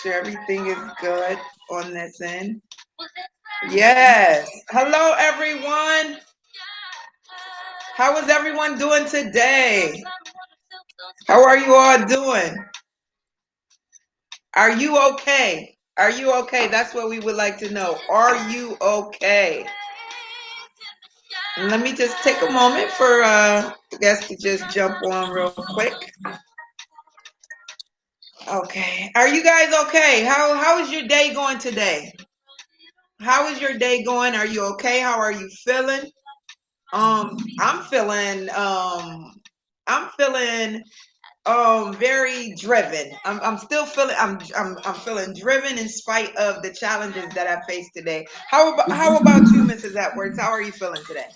sure everything is good on this end. Yes. Hello, everyone. How is everyone doing today? How are you all doing? Are you okay? Are you okay? That's what we would like to know. Are you okay? And let me just take a moment for the guests to just jump on real quick. Okay. Are you guys okay? How is your day going today? How is your day going? Are you okay? How are you feeling? I'm feeling I'm feeling very driven. I'm still feeling I'm feeling driven in spite of the challenges that I faced today. How about you, Mrs. Edwards? How are you feeling today?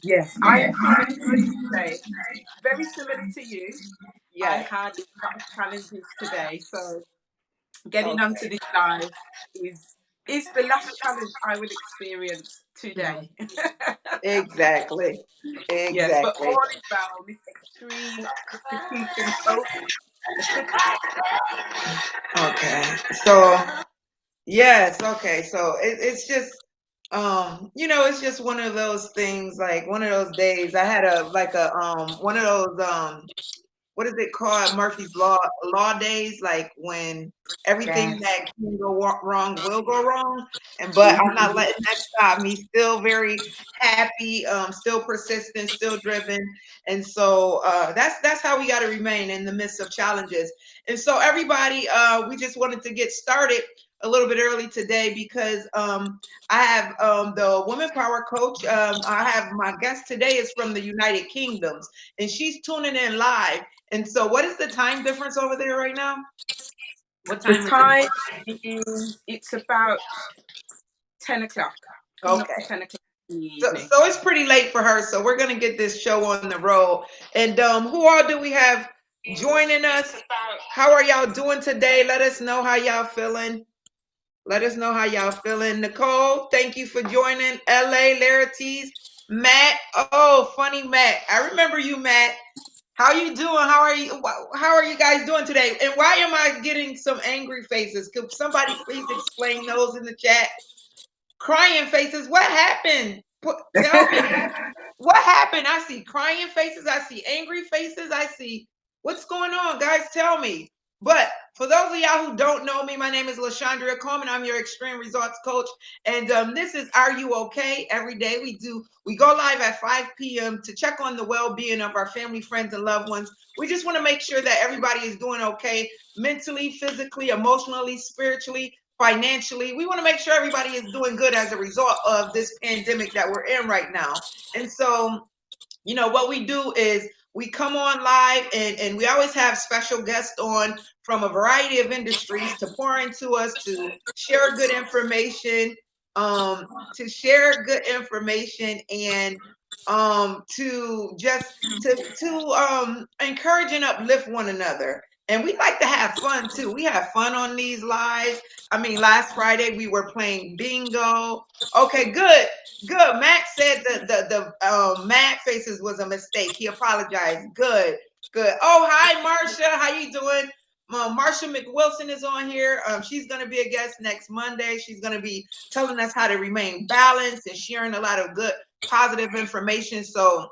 Yes, I am feeling good today. Very similar to you. I Yes. had a lot of challenges today, so getting onto Okay. this live is is the last challenge I will experience today. Exactly. Yes, but Exactly. all is well. This extreme execution of COVID. Okay. So yes, okay. So it's just it's just one of those things, like one of those days. I had one of those what is it called? Murphy's Law days, like when everything Yes. that can go wrong will go wrong. But I'm not letting that stop me. Still very happy, still persistent, still driven. And so that's how we got to remain in the midst of challenges. And so everybody, we just wanted to get started a little bit early today because I have the Women Power Coach. I have my guest today is from the United Kingdoms, and she's tuning in live. And so, what is the time difference over there right now? What The time is time it? is it's about 10 o'clock, coming up to Okay. 10 o'clock in the So, evening. so it's pretty late for her. So we're gonna get this show on the road. And who all do we have joining us? How are y'all doing today? Let us know how y'all feeling. Let us know how y'all feeling. Nicole, thank you for joining. LA, Larities, Matt. Oh, funny Matt. I remember you, Matt. How you doing? How are you guys doing today? And why am I getting some angry faces? Could somebody please explain those in the chat? Crying faces. What happened? Tell me. What happened? I see crying faces. I see angry faces. I see what's going on, guys. Tell me. But for those of y'all who don't know me, my name is LaShondria Coleman. I'm your extreme results coach. And this is Are You Okay? Every day we go live at 5 p.m. to check on the well-being of our family, friends, and loved ones. We just want to make sure that everybody is doing okay mentally, physically, emotionally, spiritually, financially. We want to make sure everybody is doing good as a result of this pandemic that we're in right now. And so, what we do is we come on live and we always have special guests on from a variety of industries to pour into us, to share good information, um, and to encourage and uplift one another. And we like to have fun too. We have fun on these lives. I mean, last Friday we were playing bingo. Okay, good. Good. Matt said the mad faces was a mistake. He apologized. Good. Good. Oh, hi, Marsha. How you doing? Marsha McWilson is on here. She's going to be a guest next Monday. She's going to be telling us how to remain balanced and sharing a lot of good, positive information. So,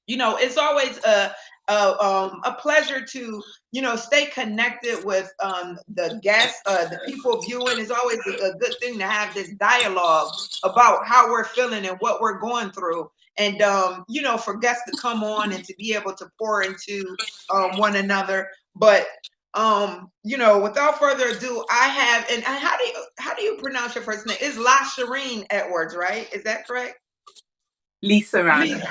it's always a pleasure to stay connected with the guests, the people viewing. It's always a good thing to have this dialogue about how we're feeling and what we're going through, and for guests to come on and to be able to pour into one another. But without further ado, I have, and how do you pronounce your first name? It's La Shireen Edwards, right? Is that correct? Lisa Ann.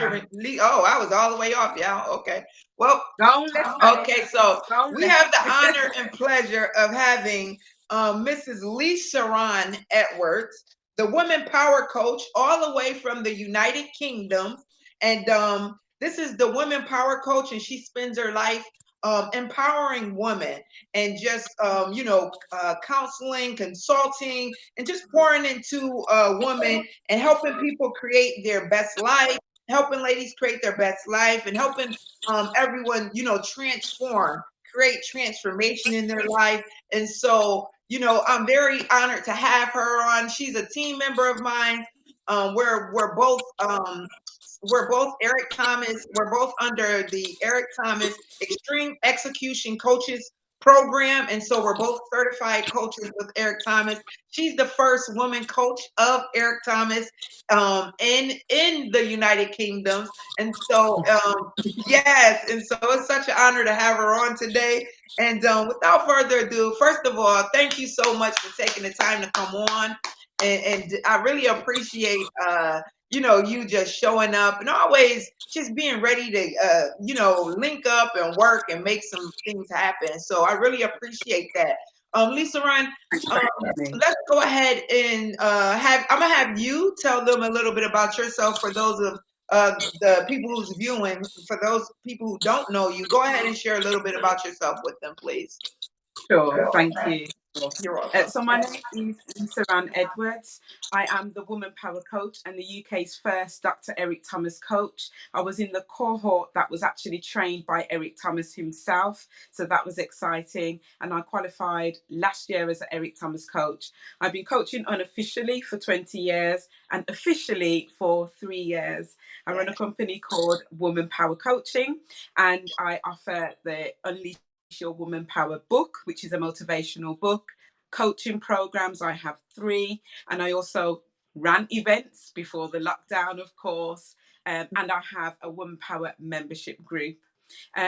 Oh, I was all the way off, y'all. Okay. Well, Don't let panic. okay. So Don't we let. have the honor and pleasure of having Mrs. Lee Sharon Edwards, the Women Power Coach, all the way from the United Kingdom. And this is the Women Power Coach, and she spends her life empowering women and just, counseling, consulting, and just pouring into women and helping people create their best life, helping ladies create their best life, and helping everyone, transform, create transformation in their life. And so, I'm very honored to have her on. She's a team member of mine. We're both Eric Thomas. We're both under the Eric Thomas Extreme Execution Coaches program, and so we're both certified coaches with Eric Thomas. She's the first woman coach of Eric Thomas in the United Kingdom, and so yes, and so it's such an honor to have her on today. And without further ado, first of all, thank you so much for taking the time to come on. And I really appreciate you just showing up and always just being ready to link up and work and make some things happen. So I really appreciate that. Lisa Ryan, Thanks um, for having me. let's go ahead and I'm gonna have you tell them a little bit about yourself for those of the people who's viewing. For those people who don't know you, go ahead and share a little bit about yourself with them, please. Sure, thank you. Sure. You're welcome. So my name is Lisa Ann Edwards. I am the Woman Power Coach and the UK's first Dr. Eric Thomas coach. I was in the cohort that was actually trained by Eric Thomas himself, so that was exciting. And I qualified last year as an Eric Thomas coach. I've been coaching unofficially for 20 years and officially for 3 years. I run a company called Woman Power Coaching, and I offer the Unleash Your Woman Power book, which is a motivational book. Coaching programs, I have 3, and I also ran events before the lockdown, of course, and I have a Woman Power membership group.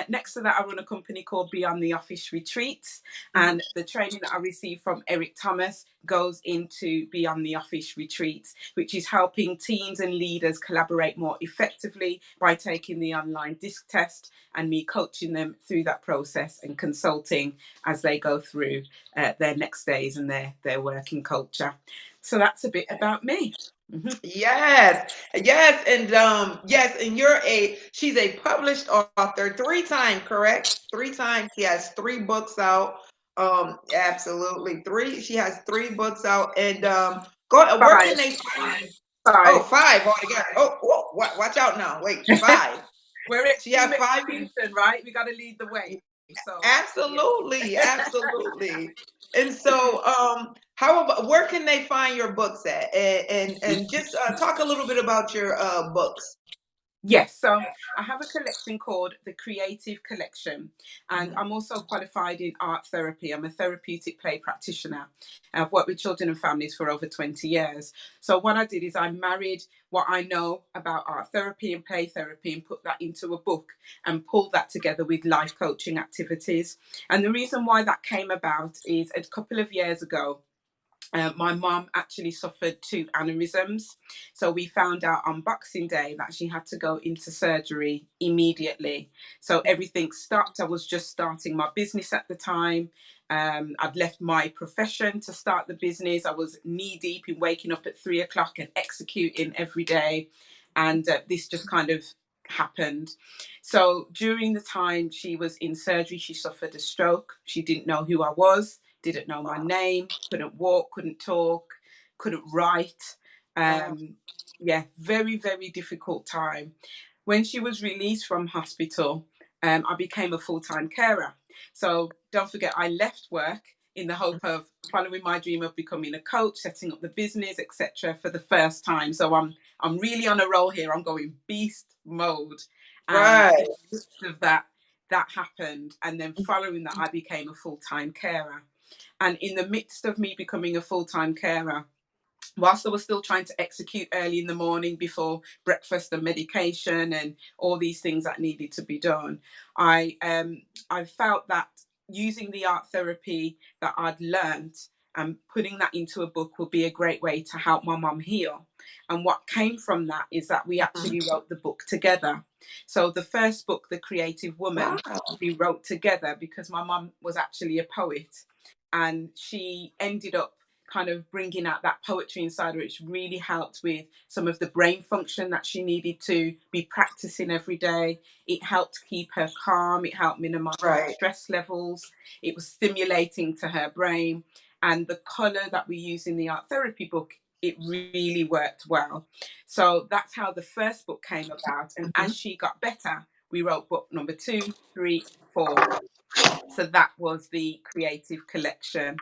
Next to that, I run a company called Beyond the Office Retreats, and the training that I received from Eric Thomas goes into Beyond the Office Retreats, which is helping teams and leaders collaborate more effectively by taking the online disc test and me coaching them through that process and consulting as they go through their next days and their working culture. So that's a bit about me. Mm-hmm. Yes, yes, and yes, and she's a published author, 3 time, correct? 3 times. She has 3 books out. Absolutely. She has 3 books out. And where can Five. they find? Oh, Five. 5 altogether. Oh, whoa, watch out now. Wait, 5. We're She has extreme 5. execution, right? We got to lead the way. So, yeah. Absolutely, absolutely. And so, how about where can they find your books at? And just talk a little bit about your books. Yes, so I have a collection called the Creative Collection, and Mhm. I'm also qualified in art therapy. I'm a therapeutic play practitioner. I've worked with children and families for over 20 years. So, what I did is I married what I know about art therapy and play therapy and put that into a book and pulled that together with life coaching activities. And the reason why that came about is a couple of years ago, my mum actually suffered 2 aneurysms. So we found out on Boxing Day that she had to go into surgery immediately. So everything stopped. I was just starting my business at the time. I'd left my profession to start the business. I was knee deep in waking up at 3 o'clock and executing every day. And this just kind of happened. So during the time she was in surgery, she suffered a stroke. She didn't know who I was, didn't know my Wow. name, couldn't walk, couldn't talk, couldn't write. Wow. Um, yeah, very, very difficult time. When she was released from hospital, I became a full time carer. So don't forget, I left work in the hope of following my dream of becoming a coach, setting up the business, etc., for the first time. So I'm really on a roll here. I'm going beast mode, and Right. in the midst of that, that happened, and then following that, I became a full time carer. And in the midst of me becoming a full time carer, whilst I was still trying to execute early in the morning before breakfast and medication and all these things that needed to be done, I felt that using the art therapy that I'd learned and putting that into a book would be a great way to help my mum heal. And what came from that is that we Mhm. actually wrote the book together. So the first book, The Creative Woman, Wow. we wrote together because my mum was actually a poet, and she ended up kind of bringing out that poetry inside her, which really helped with some of the brain function that she needed to be practicing every day. It helped keep her calm, it helped minimize Right. stress levels, it was stimulating to her brain. And the color that we use in the art therapy book, it really worked well. So that's how the first book came about. And Mhm. as she got better, we wrote book number 2, 3, 4. So that was the creative collection.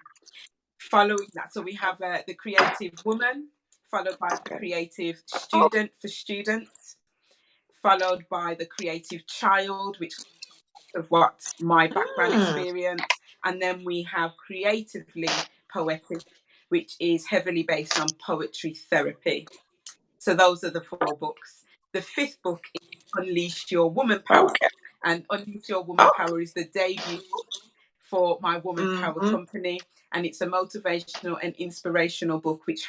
Following that, so we have the creative woman, followed by the Okay. creative Oh. student for students, followed by the creative child, which of what my background Mm. experience, and then we have creatively poetic, which is heavily based on poetry therapy. So those are the 4 books. The 5th book is Unleash Your Woman Power, Okay. and Unleash Your Woman Oh. Power is the debut for my Woman Power Mm-hmm. company, and it's a motivational and inspirational book which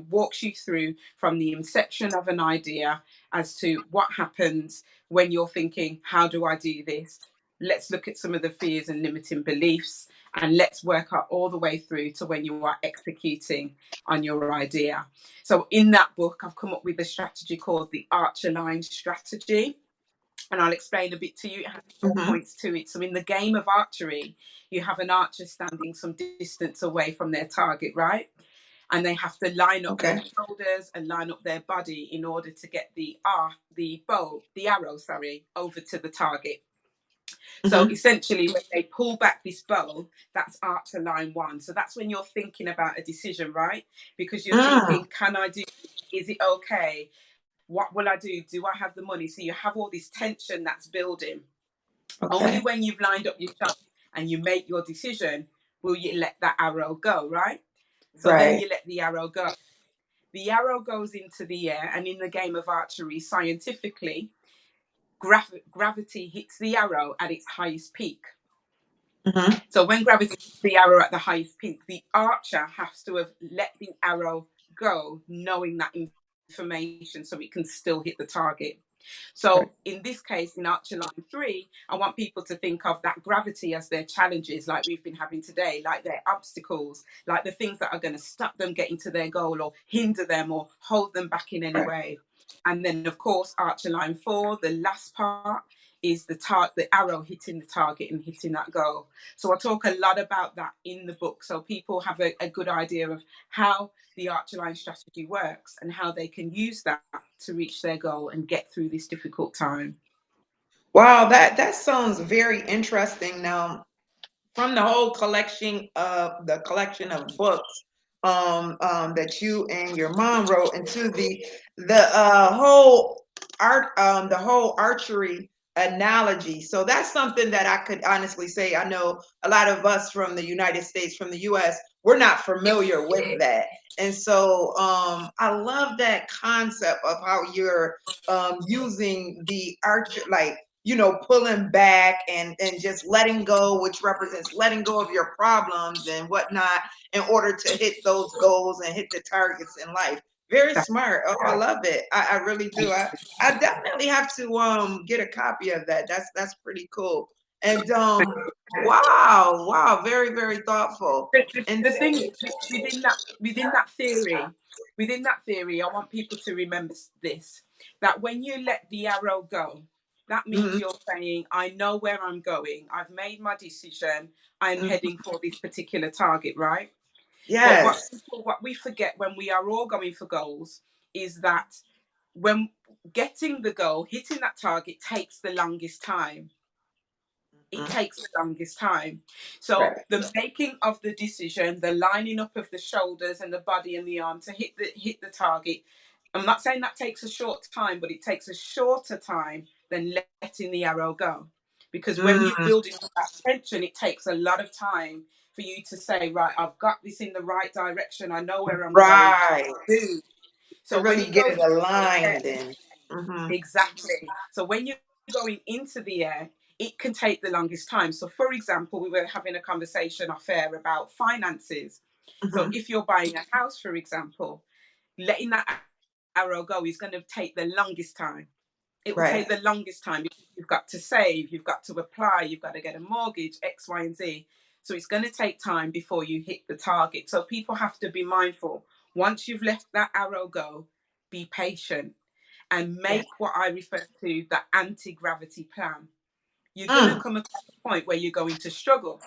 walks you through from the inception of an idea as to what happens when you're thinking, how do I do this? Let's look at some of the fears and limiting beliefs, and let's work out all the way through to when you are executing on your idea. So in that book, I've come up with a strategy called the Archer Line strategy, and I'll explain a bit to you. It has 4 Mm-hmm. points to it. So in the game of archery, you have an archer standing some distance away from their target, right? And they have to line up Okay. their shoulders and line up their body in order to get the arrow, over to the target. So Mm-hmm. essentially, when they pull back this bow, that's archer line 1. So that's when you're thinking about a decision, right? Because you're Mm. thinking, can I do? Is it okay? What will I do? Do I have the money? So you have all this tension that's building. Only Okay. when you've lined up your shot and you make your decision will you let that arrow go, right? So then Right. you let the arrow go. The arrow goes into the air, and in the game of archery, scientifically, gravity hits the arrow at its highest peak. Mm-hmm. So when gravity hits the arrow at the highest peak, the archer has to have let the arrow go, knowing that information so it can still hit the target. Right. So in this case, in Archer Line 3, I want people to think of that gravity as their challenges, like we've been having today, like their obstacles, like the things that are going to stop them getting to their goal or hinder them or hold them back in any Right. way. And then, of course, Archer Line 4, the last part, is the arrow hitting the target and hitting that goal. So I talk a lot about that in the book, so people have a good idea of how the Archer Line strategy works and how they can use that to reach their goal and get through this difficult time. Wow, that sounds very interesting. Now, from the whole collection of books that you and your mom wrote, into the whole the whole archery analogy. So that's something that I could honestly say I know a lot of us from the United States, from the US, we're not familiar with that. And so I love that concept of how you're using the archer, like, pulling back and just letting go, which represents letting go of your problems and whatnot, in order to hit those goals and hit the targets in life. Very That's smart. Oh, I love it. I really do. I definitely have to get a copy of that. That's pretty cool. And wow, very, very thoughtful. And the thing is, within that theory, I want people to remember this: that when you let the arrow go, that means mhm, you're saying, "I know where I'm going. I've made my decision. I'm mhm. heading for this particular target." Right? But Yes. what we forget when we are all going for goals is that when getting the goal, hitting that target takes the longest time. It Mhm. takes the longest time. So Right. the making of the decision, the lining up of the shoulders and the body and the arm to hit the target. I'm not saying that takes a short time, but it takes a shorter time than letting the arrow go. Because when you're Mm, building up that tension, it takes a lot of time for you to say, right, I've got this in the right direction. I know where I'm going. right. Boom. To So when really it get goes it into the aligned air, and mhm, exactly. So when you're going into the air, it can take the longest time. So, for example, we were having a conversation off air about finances. So, mhm. if you're buying a house, for example, letting that arrow go is going to take the longest time. It will Right. take the longest time because you've got to save, you've got to apply, you've got to get a mortgage, X, Y, and Z. So, it's going to take time before you hit the target. So, people have to be mindful. Once you've let that arrow go, be patient and Yes. make what I refer to the anti-gravity plan. You're going to Mm, come across a point where you're going to struggle.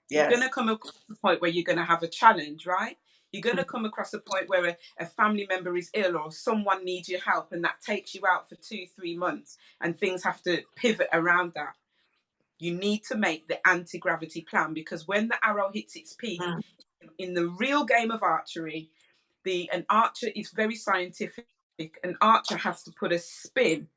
You're going yes. to come across a point where you're going to have a challenge, right? You're going to Mhm, come across a point where a family member is ill or someone needs your help, and that takes you out for 2, 3 months, and things have to pivot around that. You need to make the anti-gravity plan, because when the arrow hits its peak, mm. in the real game of archery, an archer is very scientific. An archer has to put a spin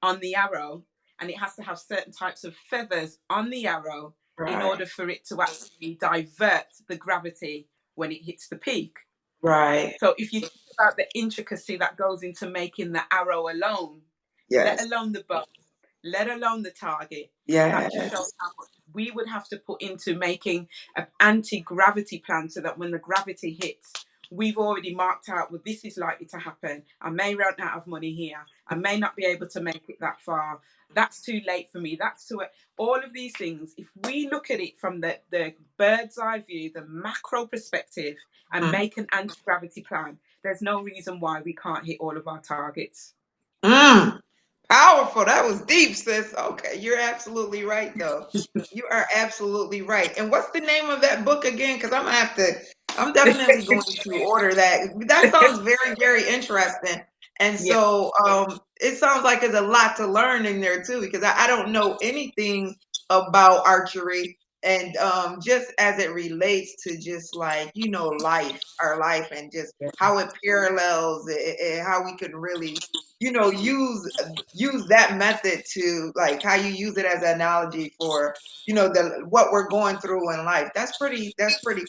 on the arrow, and it has to have certain types of feathers on the arrow in Right. order for it to actually divert the gravity when it hits the peak. Right. So if you think about the intricacy that goes into making the arrow alone, let Yes. alone the bow, let alone the target, that just Yes. shows how much we would have to put into making an anti-gravity plan, so that when the gravity hits, we've already marked out, well, this is likely to happen. I may run out of money here. I may not be able to make it that far. That's too late for me. That's too... All of these things, if we look at it from the bird's eye view, the macro perspective, and Mm. make an anti-gravity plan, there's no reason why we can't hit all of our targets. Mm. Powerful. That was deep, sis. Okay, you're absolutely right, though. You are absolutely right. And what's the name of that book again? Because I'm definitely going to order that. That sounds very, very interesting. And Yeah. so it sounds like there's a lot to learn in there too, because I don't know anything about archery. And just as it relates to just like, life, our life, and just Yeah. how it parallels and how we can really, use that method to like how you use it as an analogy for the what we're going through in life. That's pretty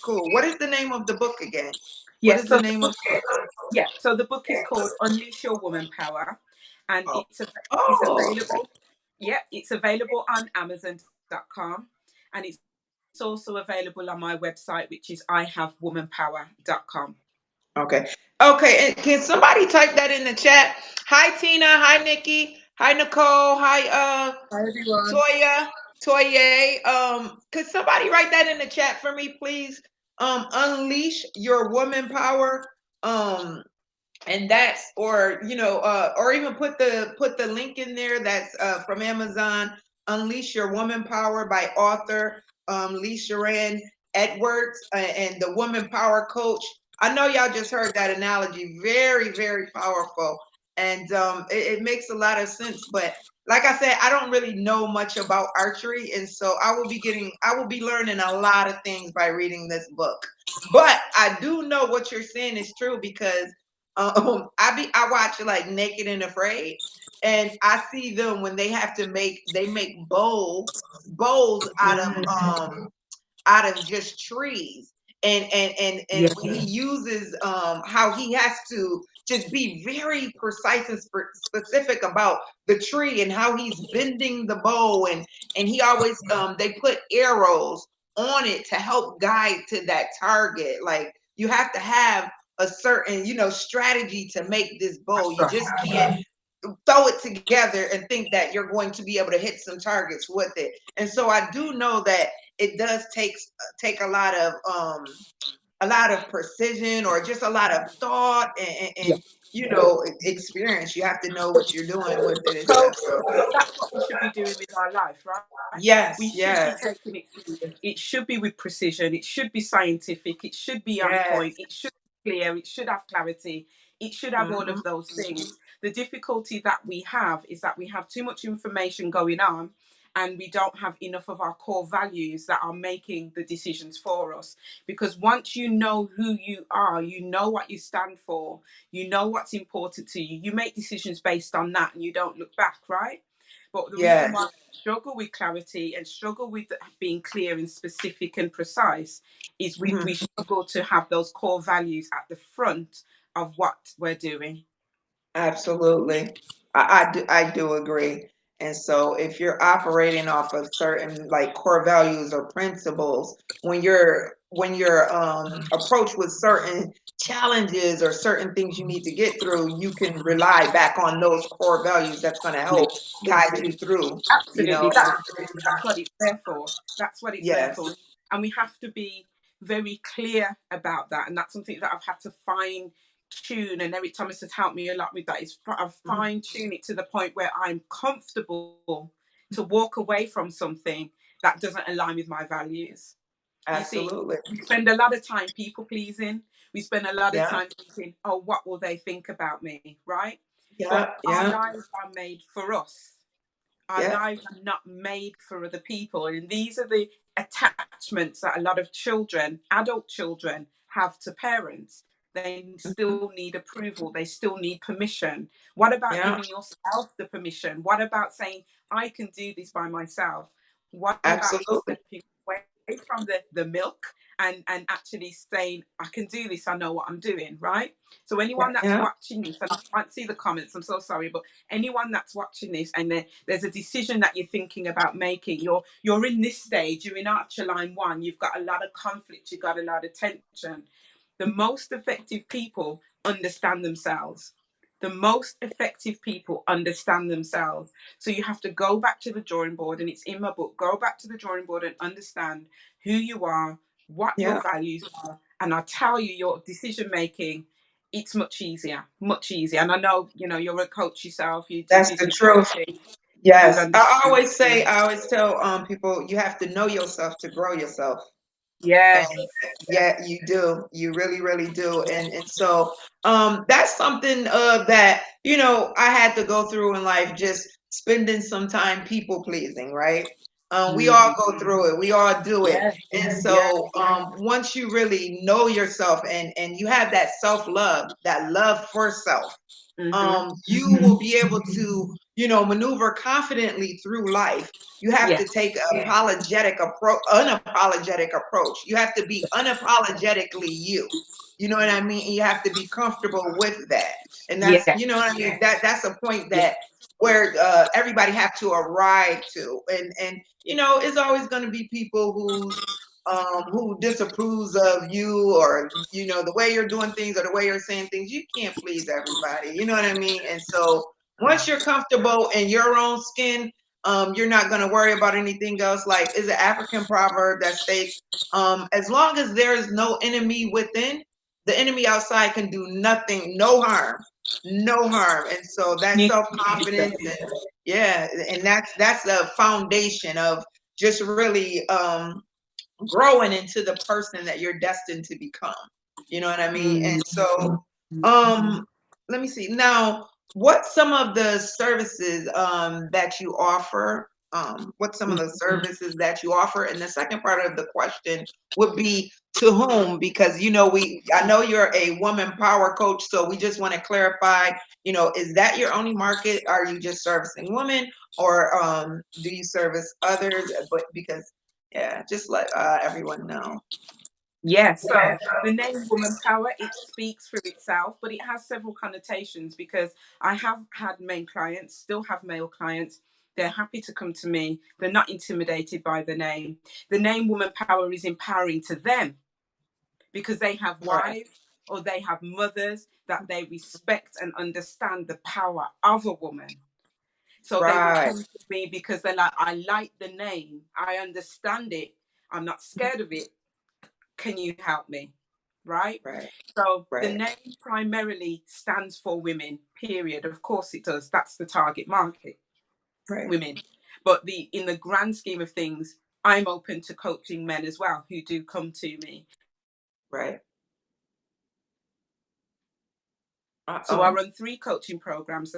cool. What is the name of the book again? What Yeah. is the So the name of book, yeah. So the book is called Unleash Your Woman Power, and oh it's oh available. Yeah, it's available on Amazon.com, and it's also available on my website, which is ihavewomanpower.com. okay. Okay, and can somebody type that in the chat? Hi Tina, hi Nikki, hi Nicole, hi Hi everyone. Toya, Toye. Could somebody write that in the chat for me, please? Unleash your woman power. And that's or even put the link in there that's from Amazon. Unleash Your Woman Power by author Lisa Rand Edwards, and the Woman Power Coach. I know y'all just heard that analogy, very, very powerful, and it makes a lot of sense. But like I said, I don't really know much about archery, and so I will be learning a lot of things by reading this book. But I do know what you're saying is true, because I watch like Naked and Afraid, and I see them when they make bowls out of just trees, and Yeah. when he uses how he has to just be very precise and specific about the tree and how he's bending the bow, and he always they put arrows on it to help guide to that target. Like, you have to have a certain strategy to make this bow. That's You just right. can't throw it together and think that you're going to be able to hit some targets with it. And so I do know that it does take a lot of precision, or just a lot of thought, Yeah. and experience. You have to know what you're doing with it and So stuff. So that's what we should be doing with our life, right? We yes, should be yes, taking it serious. It should be with precision. It should be scientific. It should be on yes. point. It should be clear. It should have clarity. It should have all Hmm. of those things. The difficulty that we have is that we have too much information going on, and we don't have enough of our core values that are making the decisions for us. Because once you know who you are, you know what you stand for, you know what's important to you, you make decisions based on that, and you don't look back, right? But the reason Yes. why we struggle with clarity and struggle with being clear and specific and precise is Mhm. we struggle to have those core values at the front of what we're doing. Absolutely. I do agree. And so if you're operating off of certain like core values or principles, when you're approached with certain challenges or certain things you need to get through, you can rely back on those core values. That's going to help guide you through, Absolutely. and That's what it's there for. That's what it's there yes. for. And we have to be very clear about that. And that's something that I've had to fine tune. And Eric Thomas has helped me a lot with that. Is I've Mhm. fine tuned it to the point where I'm comfortable to walk away from something that doesn't align with my values. You see, Absolutely. we spend a lot of time people pleasing. We spend a lot of Yeah. time thinking, oh, what will they think about me? Right? But Yeah. our Yeah. lives are made for us. Our Yeah. lives are not made for other people. And these are the attachments that a lot of children, adult children, have to parents. They Mhm. still need approval. They still need permission. What about Yeah, giving yourself the permission? What about saying, I can do this by myself? What about absolutely. stepping away from the milk and actually saying, I can do this, I know what I'm doing, right? So anyone that's Yeah, watching this, and I can't see the comments, I'm so sorry, but anyone that's watching this and there's a decision that you're thinking about making, you're in this stage, you're in Archer Line 1, you've got a lot of conflict, you've got a lot of tension. The most effective people understand themselves. The most effective people understand themselves. So you have to go back to the drawing board, and it's in my book. Go back to the drawing board and understand who you are, what your yeah. values are, and I tell you, your decision making, it's much easier, much easier. And I know, you're a coach yourself, you do That's the business truth. coaching, you'll Yes. understand. I always tell people you have to know yourself to grow yourself. And Yes, yeah, you do. You really, really do. And so that's something that, I had to go through in life, just spending some time people pleasing, right? We all mm, go through it. We all do it. yes, And yes. so once you really know yourself and you have that self-love, that love for self, Mm-hmm. you will be able to, maneuver confidently through life. You have to Yes, take unapologetic approach. You have to be unapologetically you. You know what I mean? And you have to be comfortable with that. And that's, yes, what I mean? That's a point that yes. where everybody have to arrive to. And it's always going to be people who disapproves of you, or the way you're doing things or the way you're saying things. You can't please everybody, you know what I mean? And so once you're comfortable in your own skin, you're not going to worry about anything else. Like, is an African proverb that states, as long as there is no enemy within, the enemy outside can do nothing, no harm. And so that You self-confidence, and yeah, and that's the foundation of just really growing into the person that you're destined to become. You know what I mean? And mm, so, um, let me see. Now, what's some of the services that you offer? What's some of the services that you offer? And the second part of the question would be to whom? Because I know you're a woman power coach, so we just want to clarify. Is that your only market? Are you just servicing women, or do you service others? But because yeah, just let everyone know. yeah, so the name Woman Power, it speaks for itself, but it has several connotations because I have had male clients, still have male clients. They're happy to come to me. They're not intimidated by the name. The name Woman Power is empowering to them because they have Right, wives or they have mothers that they respect and understand the power of a woman. So they will right, come to me because they're like, I like the name, I understand it, I'm not scared of it. Can you help me? Right? right, So the right, name primarily stands for women, period. Of course it does. That's the target market, right, women. But in the grand scheme of things, I'm open to coaching men as well who do come to me. right. So I Uh-oh. run 3 coaching programs.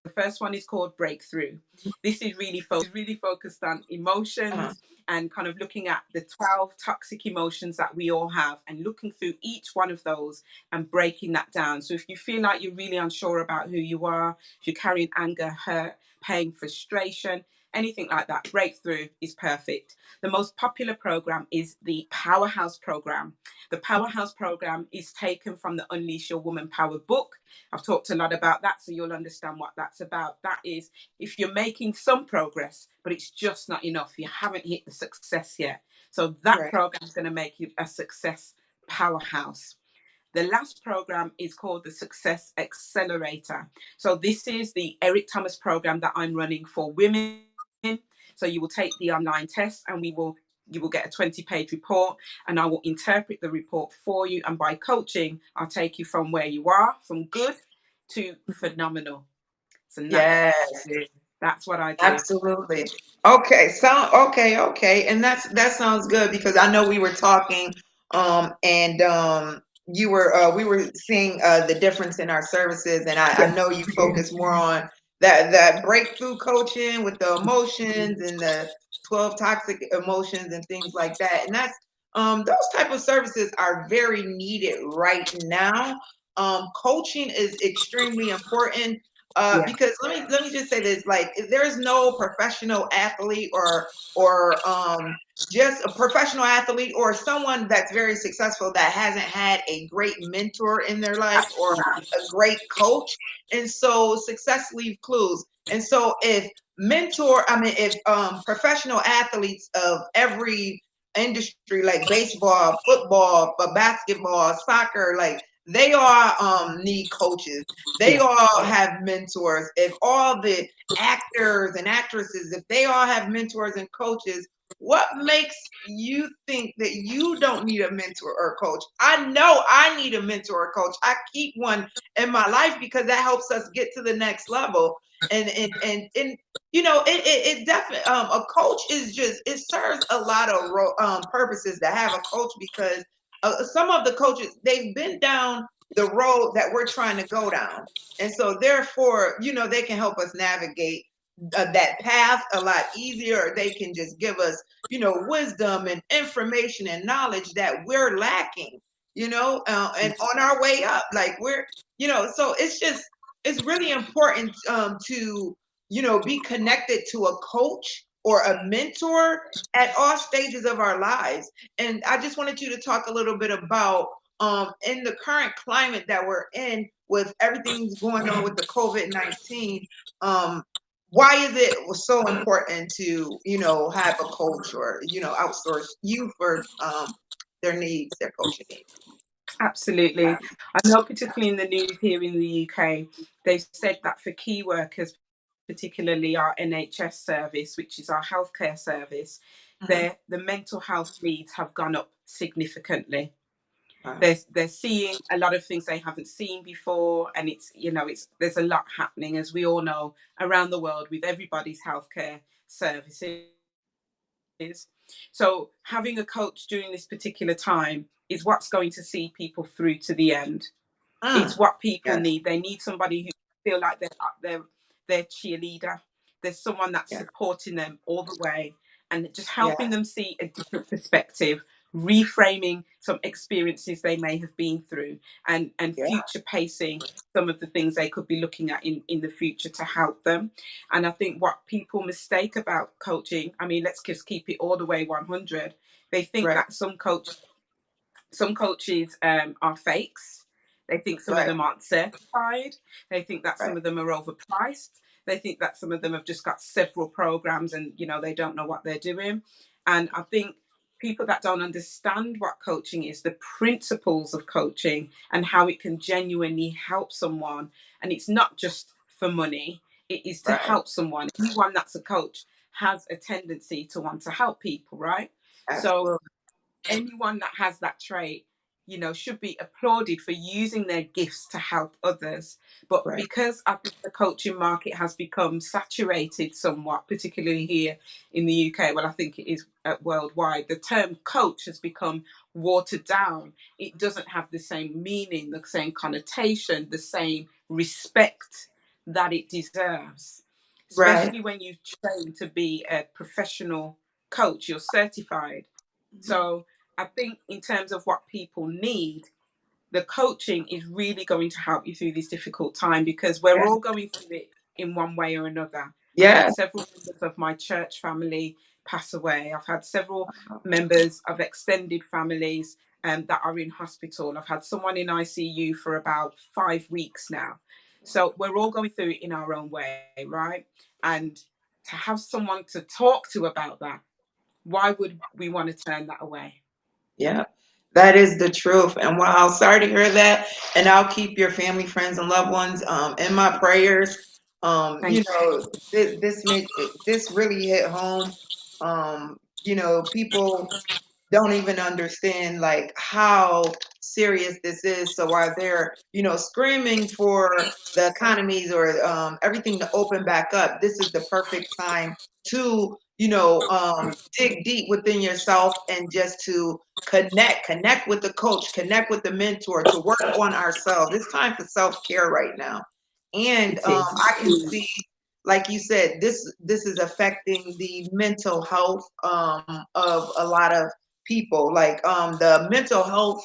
The first one is called Breakthrough. This is really focused on Uh-huh. emotions and kind of looking at the 12 toxic emotions that we all have and looking through each one of those and breaking that down. So if you feel like you're really unsure about who you are, if you're carrying anger, hurt, pain, frustration, anything like that, Breakthrough is perfect. The most popular program is the Powerhouse program. The Powerhouse program is taken from the Unleash Your Woman Power book. I've talked a lot about that, so you'll understand what that's about. That is, if you're making some progress, but it's just not enough, you haven't hit the success yet. So that Right. program is going to make you a success powerhouse. The last program is called the Success Accelerator. So this is the Eric Thomas program that I'm running for women. So you will take the online test and you will get a 20-page report and I will interpret the report for you. And by coaching, I'll take you from where you are, from good to phenomenal. So Yes. that's what I do. Absolutely. Okay. Okay. And that sounds good, because I know we were talking and we were seeing the difference in our services, and I know you focus more on that breakthrough coaching with the emotions and the 12 toxic emotions and things like that. And that's those type of services are very needed right now. Coaching is extremely important Yeah. because let me just say this: like, there's no professional athlete or just a professional athlete or someone that's very successful that hasn't had a great mentor in their life or Absolutely. a great coach. And so success leaves clues. And so if professional athletes of every industry, like baseball, football, basketball, soccer, like they all need coaches. They Yeah. all have mentors. If all the actors and actresses, if they all have mentors and coaches, what makes you think that you don't need a mentor or coach? I know I need a mentor or coach. I keep one in my life because that helps us get to the next level. And it definitely a coach is just it serves a lot of purposes to have a coach because some of the coaches they've been down the road that we're trying to go down, and so therefore they can help us navigate that path a lot easier. They can just give us wisdom and information and knowledge that we're lacking, and on our way up, like so it's really important to be connected to a coach or a mentor at all stages of our lives. And I just wanted you to talk a little bit about in the current climate that we're in with everything's going on with the COVID-19, why is it so important to have a coach or outsource you for their needs, their coaching needs? Absolutely. I know, particularly in the news here in the UK, they've said that for key workers, particularly our NHS service, which is our healthcare service, Mhm. the mental health needs have gone up significantly. Wow. They're seeing a lot of things they haven't seen before, and it's there's a lot happening, as we all know, around the world with everybody's healthcare services. So having a coach during this particular time is what's going to see people through to the end. It's Mm. what people Yes. need. They need somebody who feel like they're their cheerleader. There's someone that's Yeah. supporting them all the way and just Yeah. helping them see a different perspective, reframing some experiences they may have been through, and Yeah. future pacing some of the things they could be looking at in the future to help them. And I think what people mistake about coaching, I mean, let's just keep it all the way 100. They think Right. that some coaches are fakes. They think some of Right. them aren't certified. They think that some Right. of them are overpriced. They think that some of them have just got several programs and they don't know what they're doing. And I think people that don't understand what coaching is, the principles of coaching and how it can genuinely help someone. And it's not just for money, it is to Right. help someone. Anyone that's a coach has a tendency to want to help people, right? So Absolutely. anyone that has that trait, should be applauded for using their gifts to help others. But Right. because I think the coaching market has become saturated somewhat, particularly here in the UK, well, I think it is worldwide, the term coach has become watered down. It doesn't have the same meaning, the same connotation, the same respect that it deserves. Right. Especially when you train to be a professional coach, you're certified. Mhm. So I think in terms of what people need, the coaching is really going to help you through this difficult time because we're Yeah. all going through it in one way or another. I've Yeah. had several members of my church family pass away. I've had several members of extended families that are in hospital. I've had someone in ICU for about 5 weeks now. So we're all going through it in our own way, right? And to have someone to talk to about that, why would we want to turn that away? Yeah, that is the truth. And wow, sorry to hear that. And I'll keep your family, friends, and loved ones in my prayers. Thank you. This really hit home. People don't even understand like how serious this is. So while they're, screaming for the economies or everything to open back up, this is the perfect time to, dig deep within yourself and just to connect with the coach, connect with the mentor, to work on ourselves. It's time for self care right now. And It is. I can see like you said, this is affecting the mental health of a lot of people. Like the mental health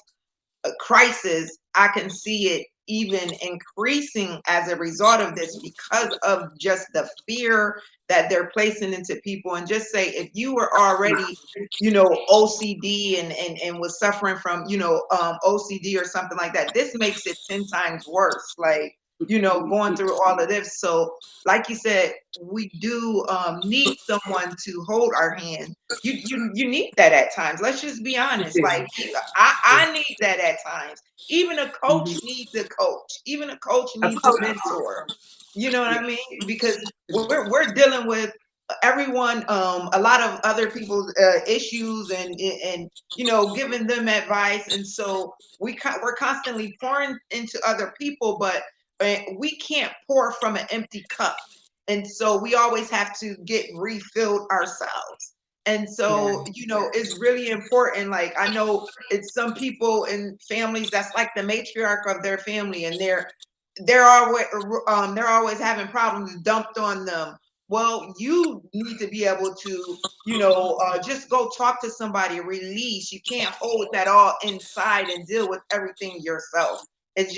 crisis, I can see it even increasing as a result of this because of just the fear that they're placing into people. And just say, if you were already, OCD and was suffering from, OCD or something like that, this makes it 10 times worse. Like, going It, through all of this. So, like you said, we do need someone to hold our hand. You need that at times. Let's just be it honest. Like is. I need that at times. Even a coach Mm-hmm. needs a coach. Even a coach Of needs a course. mentor. You know what I Yes. mean? Because we're dealing with everyone, a lot of other people's issues, and giving them advice, and so we're constantly pouring into other people, but we can't pour from an empty cup, and so we always have to get refilled ourselves. And Yeah. so, it's really important. Like, I know it's some people in families that's like the matriarch of their family, and they're always having problems dumped on them. Well, you need to be able to, just go talk to somebody, release. You can't hold that all inside and deal with everything yourself. It's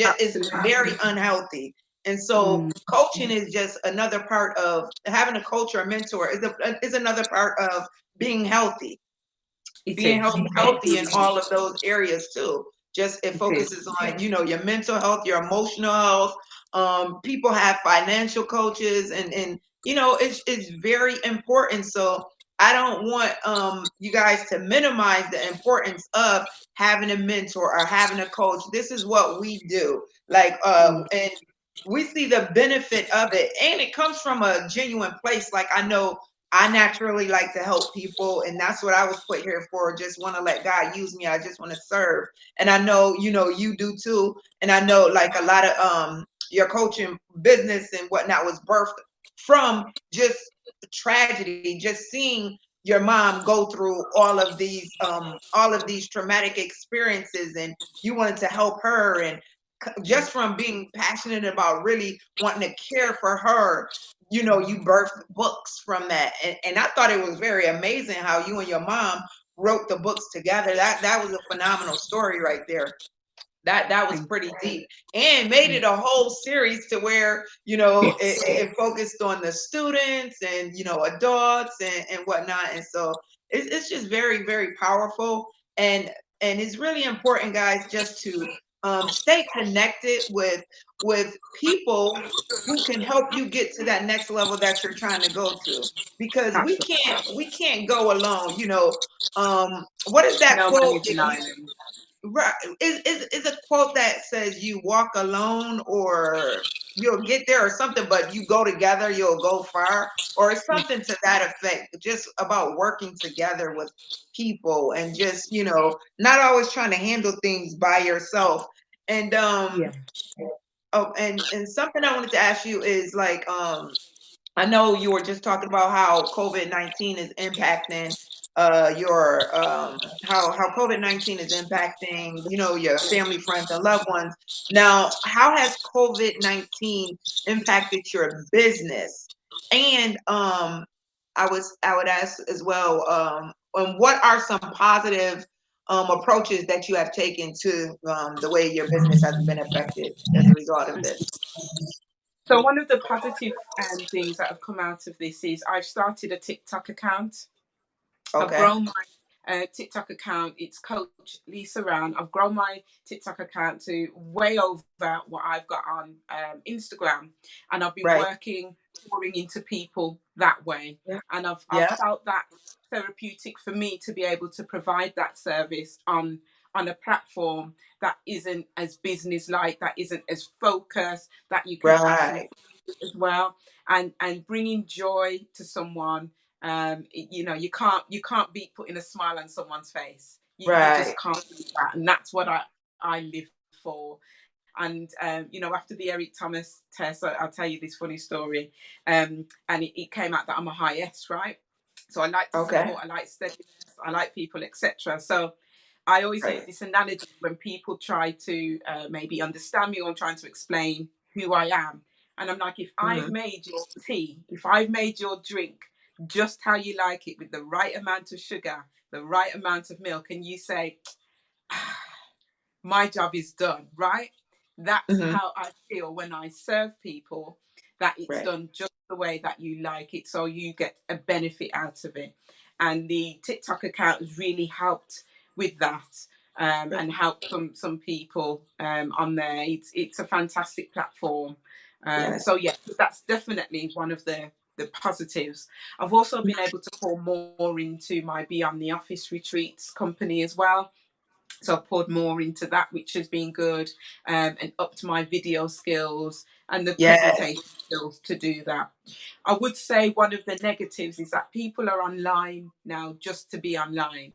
very Absolutely. unhealthy. And so Mm, coaching is just another part of having a coach or a mentor, is another part of being healthy, it being is. healthy in all of those areas too. Just it It is. focuses on, your mental health, your emotional health. People have financial coaches, and it's very important. So I don't want you guys to minimize the importance of having a mentor or having a coach. This is what we do. Like Mm, and we see the benefit of it, and it comes from a genuine place. Like, I know I naturally like to help people, and that's what I was put here for. Just want to let God use me. I just want to serve. And I know, you do too. And I know, like, a lot of your coaching business and whatnot was birthed from just tragedy, just seeing your mom go through all of these traumatic experiences, and you wanted to help her, and just from being passionate about really wanting to care for her, you birthed books from that. And I thought it was very amazing how you and your mom wrote the books together. That was a phenomenal story right there. That was thank pretty deep, and made you. it a whole series to where Yes. it focused on the students and adults and whatnot. And so it's just very, very powerful. And it's really important, guys, just to stay connected with people who can help you get to that next level that you're trying to go to, because we That's right. can't go alone. What is that No man quote? is an island. Right. Is a quote that says you walk alone or you'll get there, or something, but you go together, you'll go far, or it's Yeah. something to that effect, just about working together with people, and just, not always trying to handle things by yourself. And Yeah. oh, and something I wanted to ask you is, like, I know you were just talking about how COVID-19 is impacting your how COVID-19 is impacting, your family, friends, and loved ones. Now, how has COVID-19 impacted your business? And I would ask as well, and what are some positive approaches that you have taken to the way your business has been affected as a result of this? So one of the positive things that have come out of this is I've started a TikTok account. I've Okay. grown my TikTok account. It's Coach Lisa Round. I've grown my TikTok account to way over what I've got on Instagram, and I've been Right. working, pouring into people that way. Yeah. And I've Yeah. felt that therapeutic for me to be able to provide that service on a platform that isn't as business like, that isn't as focused, that you can have some Right. fun as well, and bringing joy to someone. You can't beat putting a smile on someone's face. You just Right. can't do that, and that's what I live for. And after the Eric Thomas test, I'll tell you this funny story. And it came out that I'm a high S, right? So I like to Okay. support, I like steadiness, I like people, etc. So I always use Right. this analogy when people try to maybe understand me, or I'm trying to explain who I am. And I'm like, if I've Mhm. made your tea, if I've made your drink just how you like it, with the right amount of sugar, the right amount of milk, and you say, my job is done, right? That's Mhm. how I feel when I serve people, that it's Right. done just the way that you like it, so you get a benefit out of it. And the TikTok account has really helped with that, and Right. helped some people on there. It's a fantastic platform. Yeah. So yeah, that's definitely one of the positives. I've also been able to pour more into my Beyond the Office retreats company as well, so I've poured more into that, which has been good, and upped my video skills and the Yes. presentation skills to do that. I would say one of the negatives is that people are online now just to be online.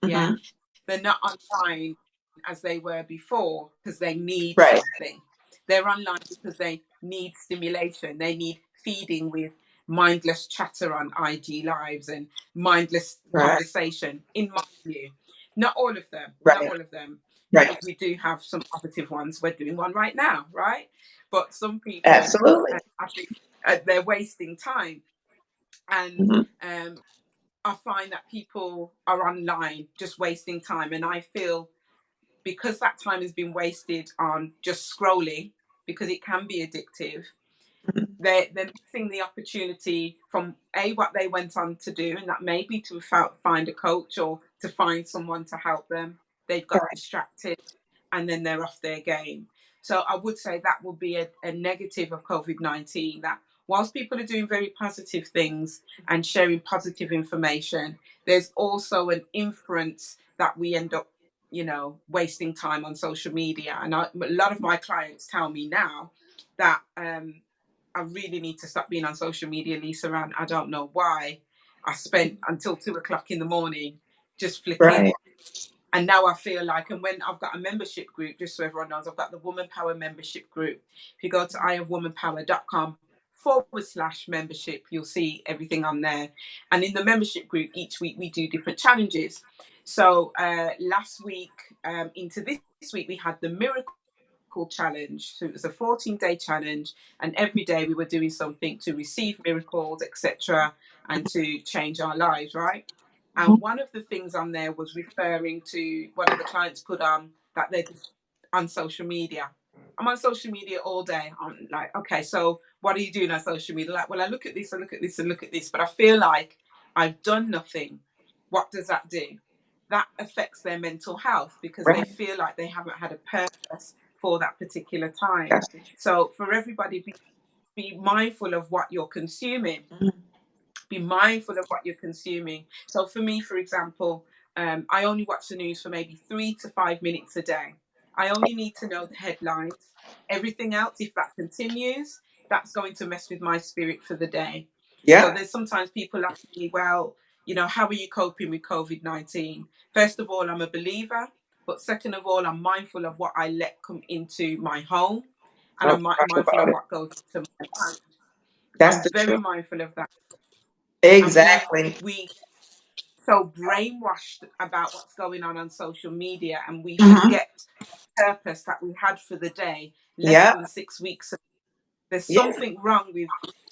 Yeah, Mhm. they're not online as they were before because they need something. Right. They're online because they need stimulation. They need feeding with mindless chatter on IG lives and mindless Right. conversation, in my view. Not all of them, not Right. all of them. Right. We do have some positive ones. We're doing one right now, right? But some people, Absolutely. I think, they're wasting time. And Mhm. I find that people are online just wasting time. And I feel because that time has been wasted on just scrolling, because it can be addictive, Mhm. they're missing the opportunity from what they went on to do, and that may be to find a coach or to find someone to help them. They've got Right. distracted, and then they're off their game. So I would say that would be a negative of COVID-19, that whilst people are doing very positive things and sharing positive information, there's also an inference that we end up, wasting time on social media. And a lot of my clients tell me now that I really need to stop being on social media, Lisa, and I don't know why. I spent until 2 o'clock in the morning just Right. flicking. And now I feel like, and when I've got a membership group, just so everyone knows, I've got the Woman Power membership group. If you go to iofwomanpower.com/membership, you'll see everything on there. And in the membership group, each week we do different challenges. So last week into this week, we had the Miracle Challenge. So it was a 14-day challenge, and every day we were doing something to receive miracles, etc., and to change our lives, right? And Mhm. one of the things on there was referring to one of the clients put on that they're just on social media. I'm on social media all day. I'm like, okay, so what are you doing on social media? Like, well, I look at this, I look at this, and look at this, but I feel like I've done nothing. What does that do? That affects their mental health because they Right. feel like they haven't had a purpose for that particular time. Gotcha. So for everybody, be mindful of what you're consuming. Mhm. Be mindful of what you're consuming. So for me, for example, I only watch the news for maybe 3 to 5 minutes a day. I only need to know the headlines. Everything else, if that continues, that's going to mess with my spirit for the day. So Yeah. there's sometimes people ask me, well, how are you coping with COVID-19? First of all, I'm a believer. But second of all, I'm mindful of what I let come into my home. And Oh, I'm talk mindful about of it. what goes into my mind. That's I'm the very truth. mindful of that. And Exactly. we so brainwashed about what's going on social media, and we Mhm. forget the purpose that we had for the day less Yeah. than 6 weeks ago. There's Yeah. something wrong with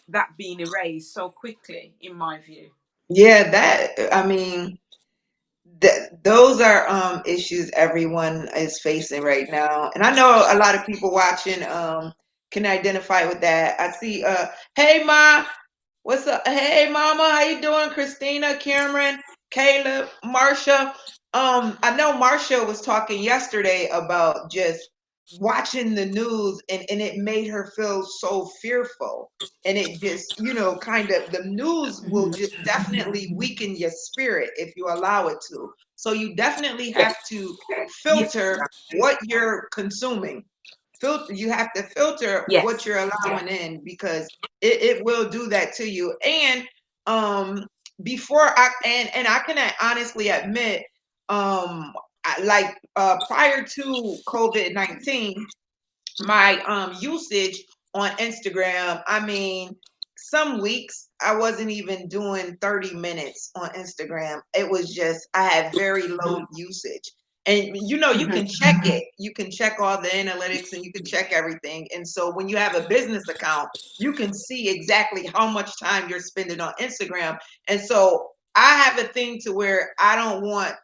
that being erased so quickly, in my view. Yeah. I mean, those are issues everyone is facing right now. And I know a lot of people watching can identify with that. I see hey Ma, what's up? Hey Mama, how you doing? Christina, Cameron, Caleb, Marsha. I know Marsha was talking yesterday about just watching the news, and it made her feel so fearful. And it just, kind of, the news will Mhm. just definitely weaken your spirit if you allow it to. So you definitely Yeah. have to Yeah. filter what you're consuming. You have to filter what Yes. you're allowing in, because it will do that to you. And um before and I can honestly admit, like prior to COVID-19, my usage on Instagram, I mean, some weeks I wasn't even doing 30 minutes on Instagram. It was just, I had very low usage. And you Mhm. can check it. You can check all the analytics and you can check everything. And so when you have a business account, you can see exactly how much time you're spending on Instagram. And so I have a thing to where I don't want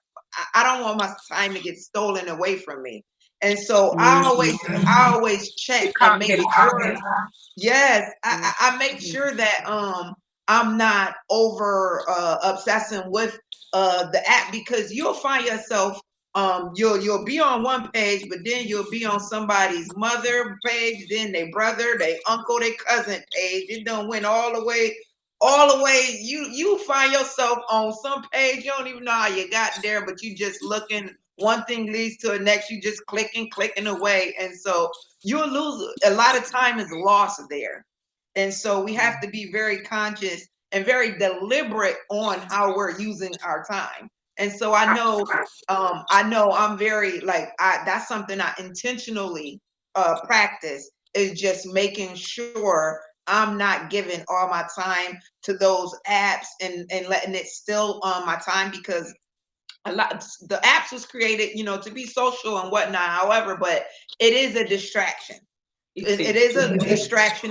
my time to get stolen away from me. And so I always check You and can't make get it back. sure. Yes, Mhm. I make sure that I'm not over obsessing with the app, because you'll find yourself you'll be on one page, but then you'll be on somebody's mother page, then their brother, their uncle, their cousin page. It don't went all the way. You find yourself on some page you don't even know how you got there, but you just looking. One thing leads to the next. You just clicking away, and so you'll lose a lot of time is lost there. And so we have to be very conscious and very deliberate on how we're using our time. And so I know I'm very like that's something I intentionally practice, is just making sure I'm not giving all my time to those apps and letting it still on my time, because a lot the apps was created, to be social and whatnot. However, but it is a distraction. It It is. is a distraction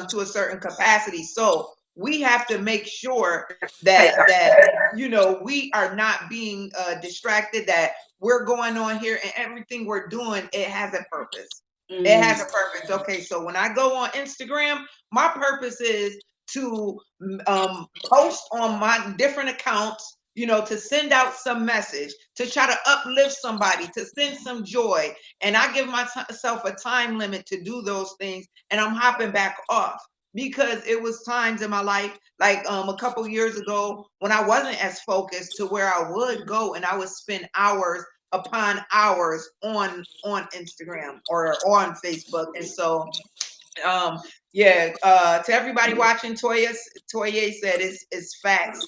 to a certain capacity. So we have to make sure Take that that. we are not being distracted. That we're going on here and everything we're doing, it has a purpose. It has a Mm. purpose. Okay, so when I go on Instagram, my purpose is to post on my different accounts, to send out some message, to try to uplift somebody, to send some joy. And I give myself a time limit to do those things, and I'm hopping back off, because it was times in my life, like a couple years ago, when I wasn't as focused, to where I would go and I would spend hours upon hours on Instagram or on Facebook. And so um, yeah, to everybody watching, Toye said it's facts.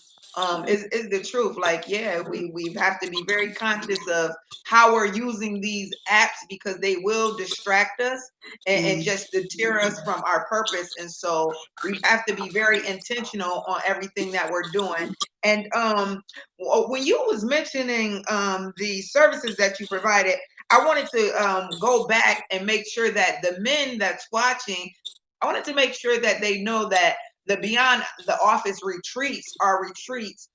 Is the truth. Like, yeah, we have to be very conscious of how we're using these apps, because they will distract us and Mm. just deter us from our purpose. And so we have to be very intentional on everything that we're doing. And when you was mentioning the services that you provided, I wanted to go back and make sure that the men that's watching, I wanted to make sure that they know that the Beyond the Office retreats are retreats.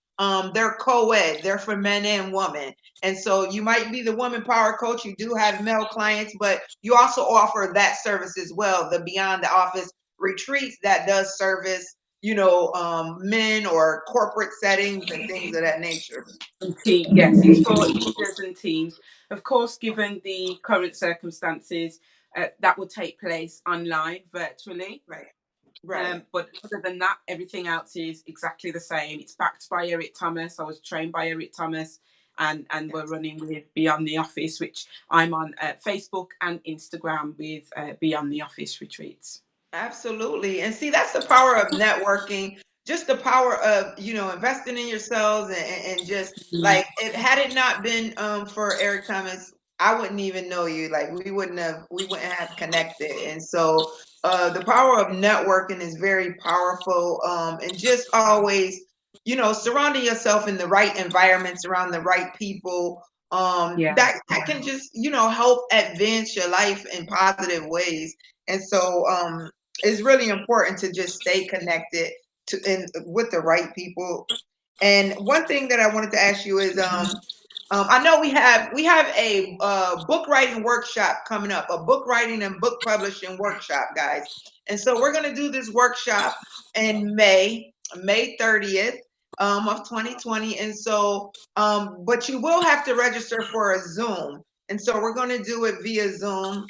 They're co-ed, they're for men and women. And so you might be the woman power coach, you do have male clients, but you also offer that service as well, the Beyond the Office retreats that does service, men or corporate settings and things of that nature. And yes, it's for leaders and teams. Of course, given the current circumstances, that will take place online, virtually. Right. Right. But other than that, everything else is exactly the same. It's backed by Eric Thomas. I was trained by Eric Thomas, and we're Yes. running with Beyond the Office, which I'm on Facebook and Instagram with Beyond the Office retreats. Absolutely. And see, that's the power of networking, just the power of, investing in yourselves and just Mm. like it had it not been for Eric Thomas, I wouldn't even know you. Like we wouldn't have connected. And so the power of networking is very powerful. And just always, surrounding yourself in the right environments around the right people. Yeah. That can just, help advance your life in positive ways. And so it's really important to just stay connected with the right people. And one thing that I wanted to ask you is, I know we have a book writing workshop coming up, a book writing and book publishing workshop, guys. And so we're going to do this workshop in May 30th of 2020. And so, but you will have to register for a Zoom. And so we're going to do it via Zoom.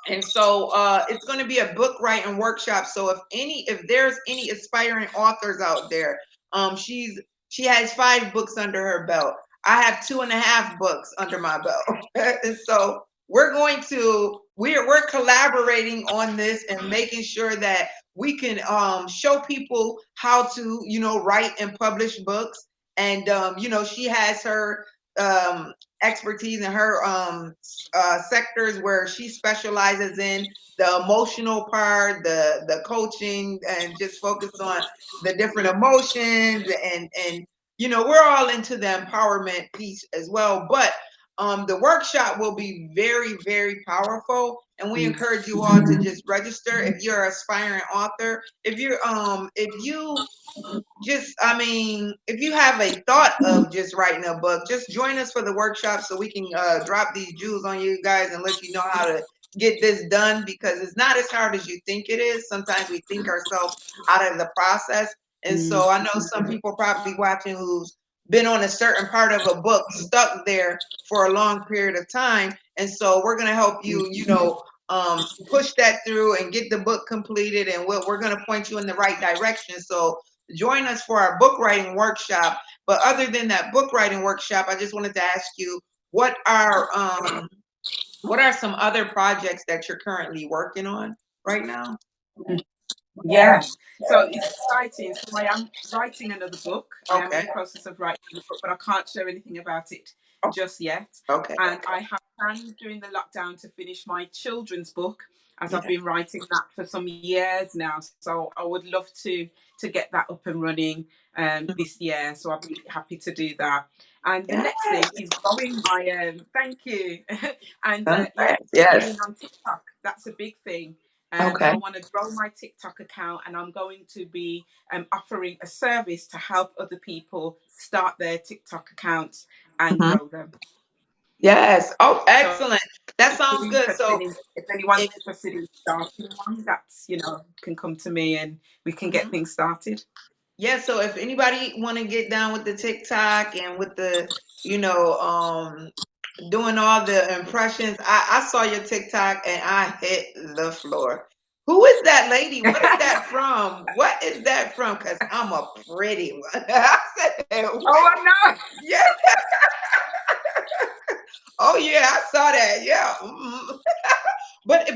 And so it's going to be a book writing workshop. So if there's any aspiring authors out there, she has 5 books under her belt. I have 2.5 books under my belt. And so we're collaborating on this and making sure that we can show people how to write and publish books. And she has her um, expertise in her sectors where she specializes in the emotional part, the coaching, and just focus on the different emotions. And we're all into the empowerment piece as well. But The workshop will be very, very powerful, and we Mm. encourage you all to just register if you're an aspiring author. If you just, I mean, if you have a thought of just writing a book, just join us for the workshop so we can drop these jewels on you guys and let you know how to get this done, because it's not as hard as you think it is. Sometimes we think ourselves out of the process. And Mm. so I know some people probably watching who's been on a certain part of a book, stuck there for a long period of time. And so we're going to help Mm. you, push that through and get the book completed. And we're going to point you in the right direction. So join us for our book writing workshop. But other than that book writing workshop, I just wanted to ask you, what are um what are some other projects that you're currently working on right now? Yeah, so it's exciting. So I am writing another book. I am in Okay. the process of writing a book, but I can't share anything about it Oh, just yet. okay. And I have planned during the lockdown to finish my children's book, as I've Yeah. been writing that for some years now. So I would love to get that up and running this year. So I'll be happy to do that. And the next Yes. thing is growing my thank you, and yeah, Congrats. Yes. being on TikTok. That's a big thing. So Okay. I want to grow my TikTok account, and I'm going to be offering a service to help other people start their TikTok accounts and Mhm. grow them. Yes. Oh, So excellent. That if sounds you're good. interested So, in, if anyone's if interested in starting one, that's can come to me and we can get mhm. things started. Yeah, so if anybody want to get down with the TikTok and with the, doing all the impressions, I saw your TikTok and I hit the floor. Who is that lady? What is that from? What is that from? Because I'm a pretty one. I said, Oh, what? I know. Yeah. Oh, yeah, I saw that. Yeah. Mhm. But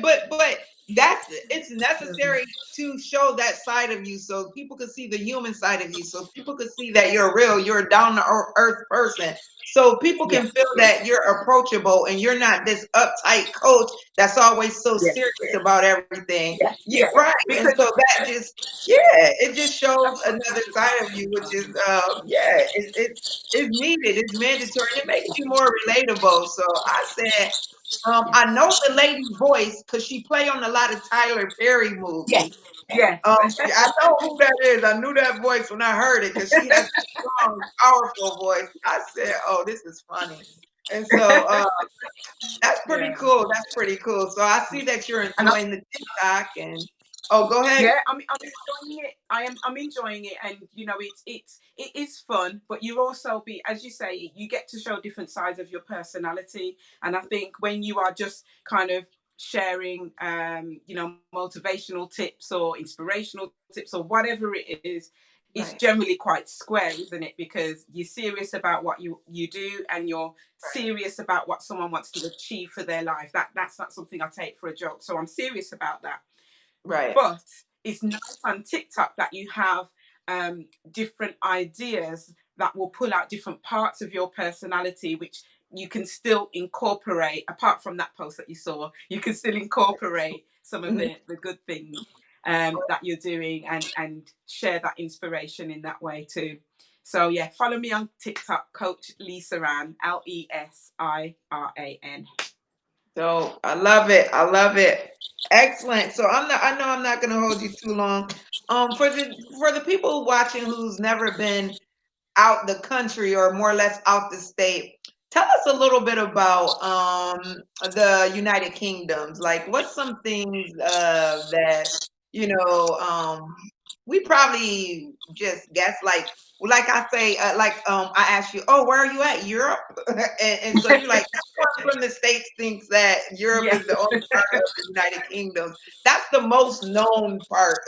that's it's necessary to show that side of you so people can see the human side of you, so people can see that you're real, you're a down to earth person, so people Yeah, can feel that you're approachable and you're not this uptight coach that's always so yeah, serious about everything. yeah, Yeah, yeah. right. And Because so that just, yeah, it just shows another side of you, which is yeah, it's needed, it's mandatory, and it makes you more relatable. So I said, I know the lady's voice because she play on a lot of Tyler Perry yes, movies. yes, I know who that is. I knew that voice when I heard it because she has a strong, powerful voice. I said, "Oh, this is funny," and so that's pretty yeah. cool. That's pretty cool. So I see that you're And enjoying the TikTok, and oh, go ahead. yeah, I'm enjoying it. I'm enjoying it, and it is fun. But you also be, as you say, you get to show different sides of your personality. And I think when you are just kind of sharing, motivational tips or inspirational tips or whatever it is, it's Right, generally quite square, isn't it? Because you're serious about what you do, and you're serious about what someone wants to achieve for their life. That's not something I take for a joke. So I'm serious about that, right, but it's nice on TikTok that you have different ideas that will pull out different parts of your personality, which you can still incorporate. Apart from that post that you saw, you can still incorporate some of mhm. the good things that you're doing, and share that inspiration in that way too. So yeah, follow me on TikTok, Coach Lisa Ran, Lesiran. So I love it. I love it. Excellent. So I know I'm not going to hold you too long. For the people watching who's never been out the country or more or less out the state. Tell us a little bit about the United Kingdoms. Like, what's some things that you know we probably just guess. Like I say, I ask you, oh, where are you at? Europe, and so you're like, everyone from the states thinks that Europe Yeah. is the only part of the United Kingdom. That's the most known part.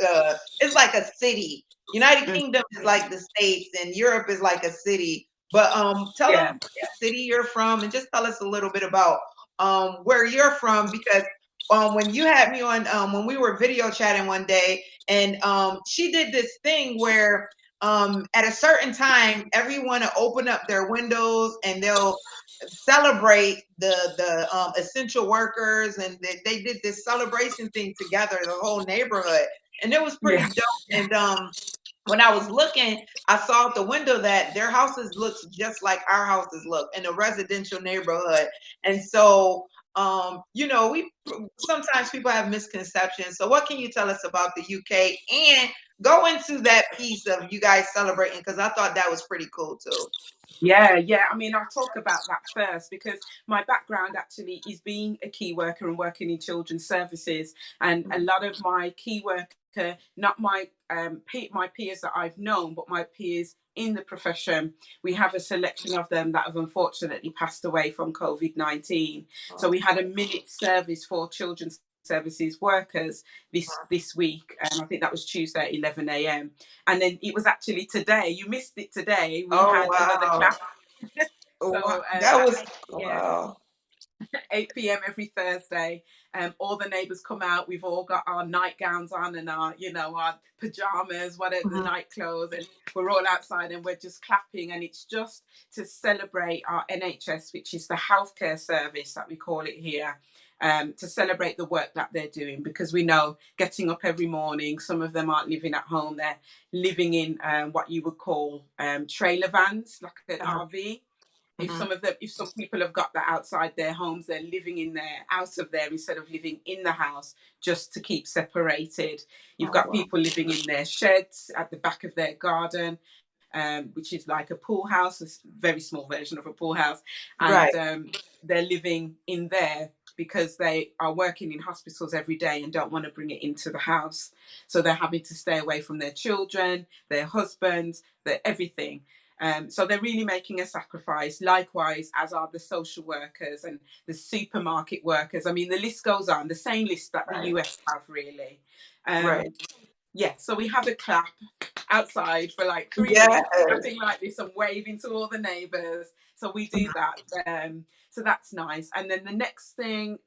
It's like a city. United Kingdom is like the States and Europe is like a city. But tell us Yeah. what city you're from and just tell us a little bit about where you're from, because when you had me on when we were video chatting one day, and she did this thing where at a certain time everyone will open up their windows and they'll celebrate the essential workers, and they did this celebration thing together, the whole neighborhood, and it was Yeah. pretty dope. And when I was looking, I saw out the window that their houses looks just like our houses look in a residential neighborhood. And so, we sometimes people have misconceptions. So, what can you tell us about the UK and go into that piece of you guys celebrating? Because I thought that was pretty cool too. Yeah. I mean, I'll talk about that first because my background actually is being a key worker and working in children's services, and a lot of my key worker, not my my peers that I've known, but my peers in the profession, we have a selection of them that have unfortunately passed away from COVID-19. So Oh, we had a minute service for children's services workers this week, and I think that was Tuesday at 11 a.m. And then it was actually today, you missed it today, we oh had another wow. clap. Wow. So That at was 8 p.m, wow. 8 p.m. every Thursday. All the neighbours come out. We've all got our nightgowns on and our pajamas, whatever, the Mhm. night clothes, and we're all outside and we're just clapping. And it's just to celebrate our NHS, which is the healthcare service that we call it here. To celebrate the work that they're doing, because we know getting up every morning, some of them aren't living at home, they're living in what you would call trailer vans, like an Uh-huh. RV. If Mhm. some people have got that outside their homes, they're living in there, out of there, instead of living in the house, just to keep separated. You've Oh got wow. people living in their sheds at the back of their garden, which is like a pool house, a very small version of a pool house, Right. and they're living in there because they are working in hospitals every day and don't want to bring it into the house. So they're having to stay away from their children, their husbands, their everything. So they're really making a sacrifice, likewise, as are the social workers and the supermarket workers. I mean, the list goes on, the same list that the Right. US have, really. Right. Um, yeah, so we have a clap outside for like 3 minutes, Yes. clapping like this and waving to all the neighbours. So we do that. So that's nice. And then the next thing,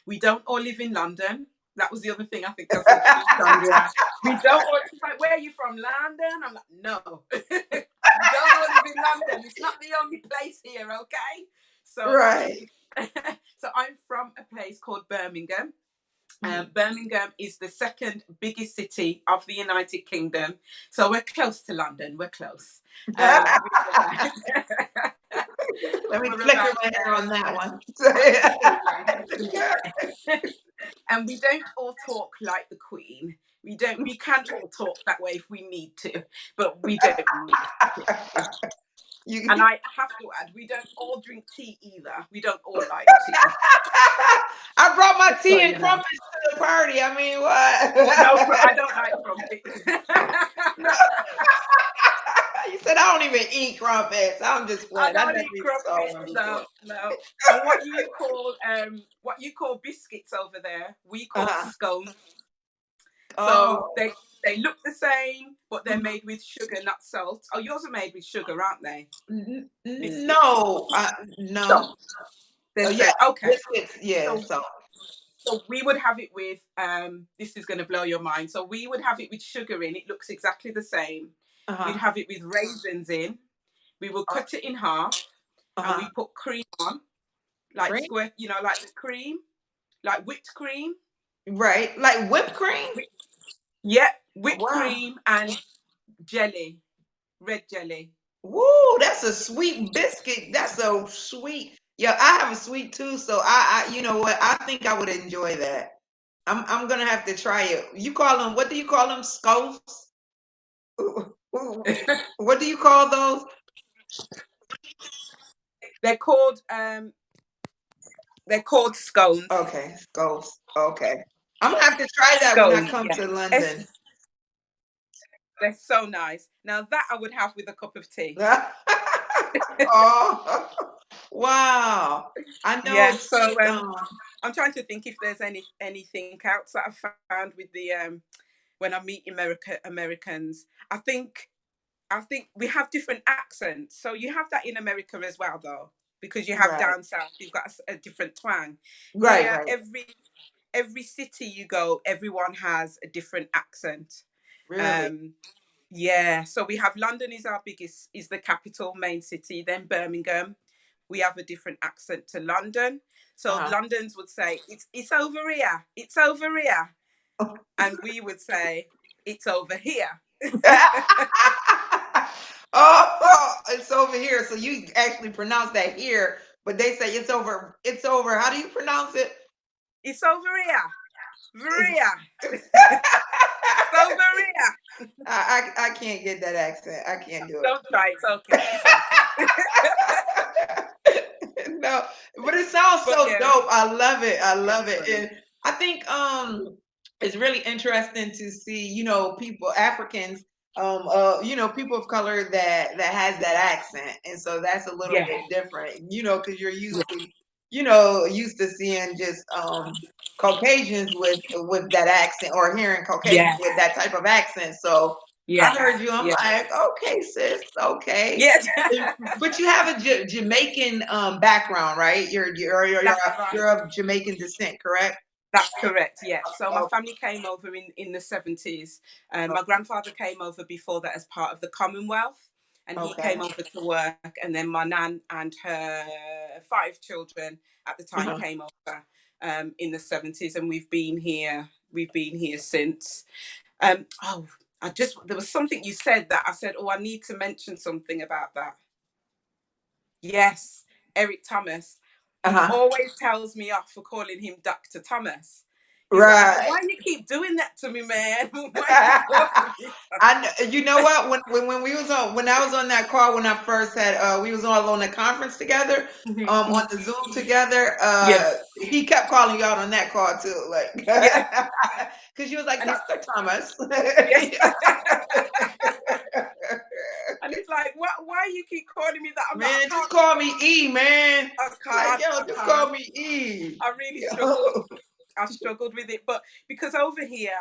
we don't all live in London. That was the other thing I think I said to you, Sandra. We don't all, she's like, where are you from? London? I'm like, no. We don't all live in London. It's not the only place here, okay? So Right. actually, so I'm from a place called Birmingham. Mhm. Birmingham is the second biggest city of the United Kingdom, so we're close to London. We're close. We're about, Let me we're flicker about my hair on that one. absolutely. And we don't all talk like the Queen. We can all talk that way if we need to, but we don't need to. And You, I have to add, we don't all drink tea either. We don't all like tea. I brought my So tea and crumpets to the party. I mean, no, what? I don't like crumpets. No. You said I don't even eat crumpets. I'm just I playing. I don't never eat even saw crumpets. one No, before. no. And what you call biscuits over there, we call Uh-huh. scones. So Oh. they look the same, but they're Mhm. made with sugar, not salt. Oh, yours are made with sugar, aren't they? Biscuits. No, So no. they're Oh yeah, say okay. biscuits. Yeah. So So. so we would have it with this is going to blow your mind. So we would have it with sugar in. It looks exactly the same. We'd Uh-huh. have it with raisins in. We would cut it in half, and Uh-huh. we put cream on, like Cream. squirt, like the cream, like whipped cream. Right. Like whipped cream. Yeah, Oh, whipped wow. cream and jelly, red jelly. Woo, that's a sweet biscuit. That's so sweet. Yeah, I have a sweet tooth, so you know what? I think I would enjoy that. I'm gonna have to try it. You call them, what do you call them? Scones? What do you call those? they're called um they're called scones. Okay, scones. Okay. I'm gonna have to try that when I Scones, come yeah. to It's, London. they're so nice. Now that I would have with a cup of tea. Oh, wow. I know Yeah. So it's I'm trying to think if there's anything else that I've found with the when I meet Americans. I think we have different accents. So you have that in America as well, though, because you have right. down south, you've got a different twang. Right, Here, right. every city you go, everyone has a different accent. Really? Um, yeah. So we have London is our biggest, is the capital, main city. Then Birmingham, we have a different accent to London. So Uh-huh. Londons would say it's over here, it's over here, and we would say it's over here. Oh, it's over here. So you actually pronounce that here, but they say it's over. It's over. How do you pronounce it? It's over here. It's, Maria. It's over here. I can't get that accent. I can't do Don't try. It's okay. It's okay. it. No, but it sounds But so yeah, dope. I love it. I it's love it. funny. And I think it's really interesting to see, people, Africans, people of color that has that accent. And so that's a little Yeah. bit different, because you're Yeah. used to seeing just Caucasians with that accent, or hearing Caucasians Yeah. with that type of accent. So I Yeah. heard you. I'm Yeah. like, okay, sis, okay. Yes. But you have a Jamaican background, right? That's right. You're of Jamaican descent, correct? That's correct. Yeah. So my Oh, family came over in the 70s. My okay. grandfather came over before that as part of the Commonwealth, and he Okay. came over to work. And then my nan and her 5 children at the time Uh-huh. came over in the 70s, and we've been here. We've been here since. Oh, there was something you said that I said, oh, I need to mention something about that. Yes, Eric Thomas. He Uh-huh. always tells me off for calling him Dr. Thomas. He's like, Right. why you keep doing that to me, man? Why you calling me You know what? When we was on when I was on that call, when I first had we was all on the conference together, Dr.? on the Zoom together, Yeah, he kept calling you out on that call too, like yeah, because you was like and it's Dr. Thomas. yes, and it's like, why you keep calling me that? I'm not. Man, just call me E, man. I Like, can't, yo, I just call can't. me E. I really struggled. Yo. I struggled with it, but because over here,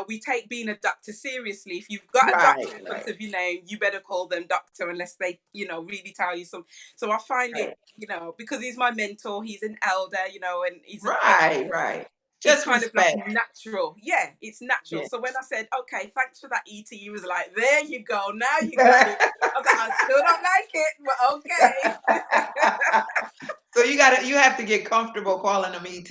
we take being a doctor seriously. If you've got a Right, doctor in front right, of your name, you better call them doctor unless they, really tell you some. So I find it, right, because he's my mentor, he's an elder, and he's a priest. right. It's Just kind of like respect. natural. Yeah, it's natural. Yeah. So when I said, okay, thanks for that, ET, he was like, there you go. Now you got it. I was like, I still don't like it, but okay. So you have to get comfortable calling them ET.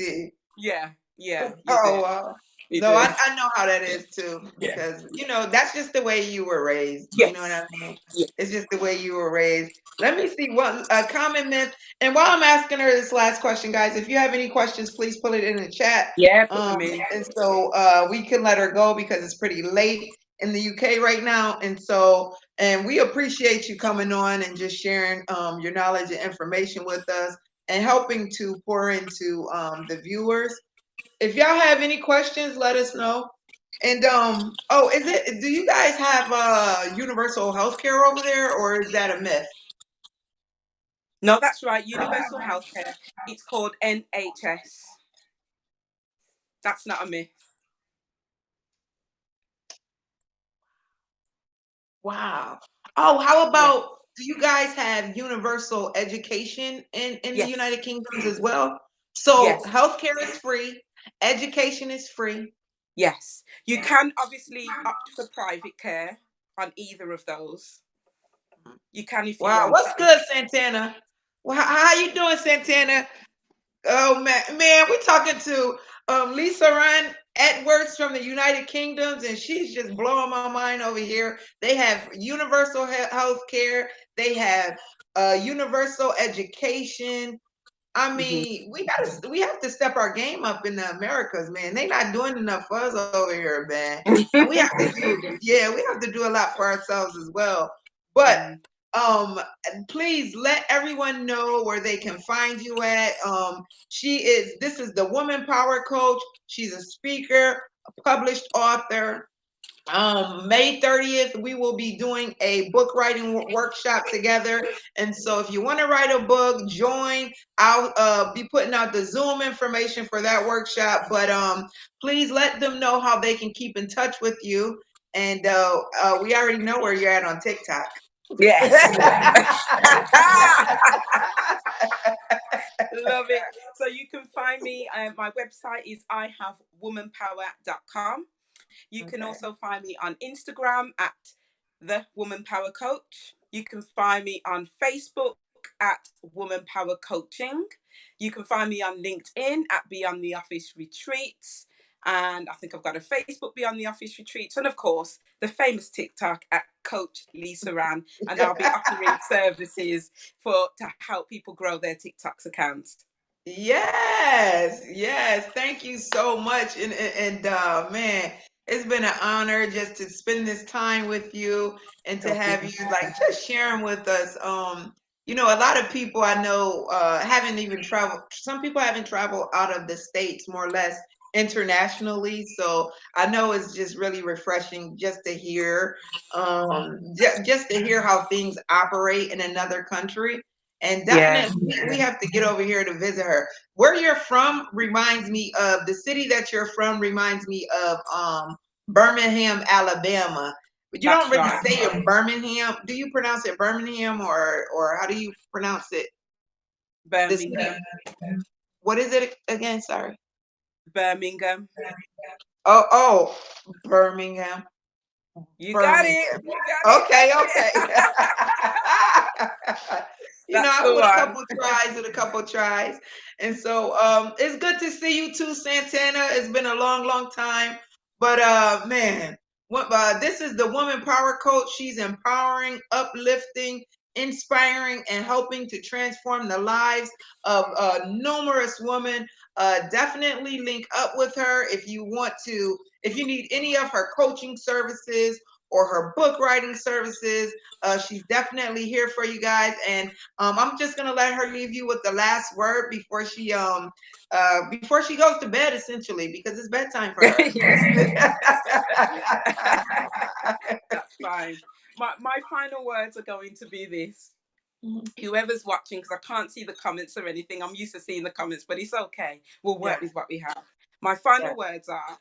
Yeah, yeah, you do. Oh, wow. You No, do. I know how that is too, Yeah. because that's just the way you were raised. You know what I Yes. mean? Yeah. It's just the way you were raised. Let me see what a common myth. And while I'm asking her this last question, guys, if you have any questions, please put it in the chat. Yeah, put them in. And so we can let her go because it's pretty late in the UK right now. And we appreciate you coming on and just sharing your knowledge and information with us, and helping to pour into the viewers. If y'all have any questions, let us know. And do you guys have universal health care over there, or is that a myth? No, that's right. Universal healthcare. It's called NHS. That's not a myth. Wow. Oh, how Yeah. about, do you guys have universal education in the Yes. United Kingdoms as well? So Yes. healthcare is free, education is free. Yes. You can obviously opt for private care on either of those. You can if you Wow, want what's to. good, Santana? Well, how you doing, Santana? Oh man, we're talking to Lisa Run Edwards from the United Kingdoms, and she's just blowing my mind over here. They have universal health care. They have universal education. I Hmm. mean, we have to step our game up in the Americas, man. They not doing enough for us over here, man. And we have to we have to do a lot for ourselves as well. But Mm. um please let everyone know where they can find you at. This is the Woman Power Coach. She's a speaker, a published author. May 30th, we will be doing a book writing workshop together. And so if you want to write a book, join. I'll be putting out the Zoom information for that workshop. But please let them know how they can keep in touch with you. And we already know where you're at on TikTok. Yes. Love it. So you can find me. My website is ihavewomanpower.com. You can Okay. also find me on Instagram at the Woman Power Coach. You can find me on Facebook at Woman Power Coaching. You can find me on LinkedIn at Beyond the Office Retreats. And I think I've got a Facebook Beyond the Office Retreats. And of course, the famous TikTok at Coach Lisa Ran. And I'll be offering services to help people grow their TikTok's accounts. Yes, yes. Thank you so much. And man, it's been an honor just to spend this time with you and to have you like just sharing with us. A lot of people I know haven't even traveled. Some people haven't traveled out of the states, more or less internationally. So I know it's just really refreshing just to hear, just to hear how things operate in another country. And Yeah, definitely, we have to get over here to visit her. Where you're from reminds me of the city that you're from reminds me of Birmingham, Alabama. But you don't that's really right. say it Birmingham. Do you pronounce it Birmingham or how do you pronounce it? The city. Birmingham. What is it again? Sorry. Birmingham. Oh, Birmingham. You got it. Birmingham. You got it. Okay, That's okay. it. That's the With a one. couple tries and a couple tries. And so it's good to see you too, Santana. It's been a long, long time. But man, this is the Woman Power Coach. She's empowering, uplifting, inspiring, and helping to transform the lives of numerous women. Definitely link up with her if you want to, if you need any of her coaching services or her book writing services. She's definitely here for you guys. And I'm just gonna let her leave you with the last word before she goes to bed, essentially, because it's bedtime for her. That's fine. My final words are going to be this. Whoever's watching, because I can't see the comments or anything. I'm used to seeing the comments, but it's okay. We'll Yeah, work with what we have. My yeah. final words are: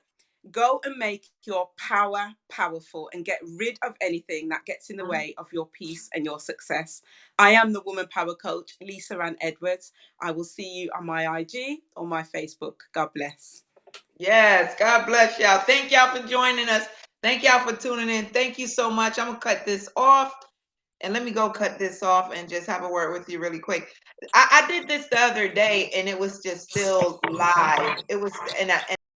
go and make your power powerful and get rid of anything that gets in the Mhm. way of your peace and your success. I am the Woman Power Coach, Lisa Ann Edwards. I will see you on my IG or my Facebook. God bless. Yes, God bless y'all. Thank y'all for joining us. Thank y'all for tuning in. Thank you so much. I'm gonna cut this off. And let me go cut this off and just have a word with you really quick. I did this the other day and it was just still live. It was and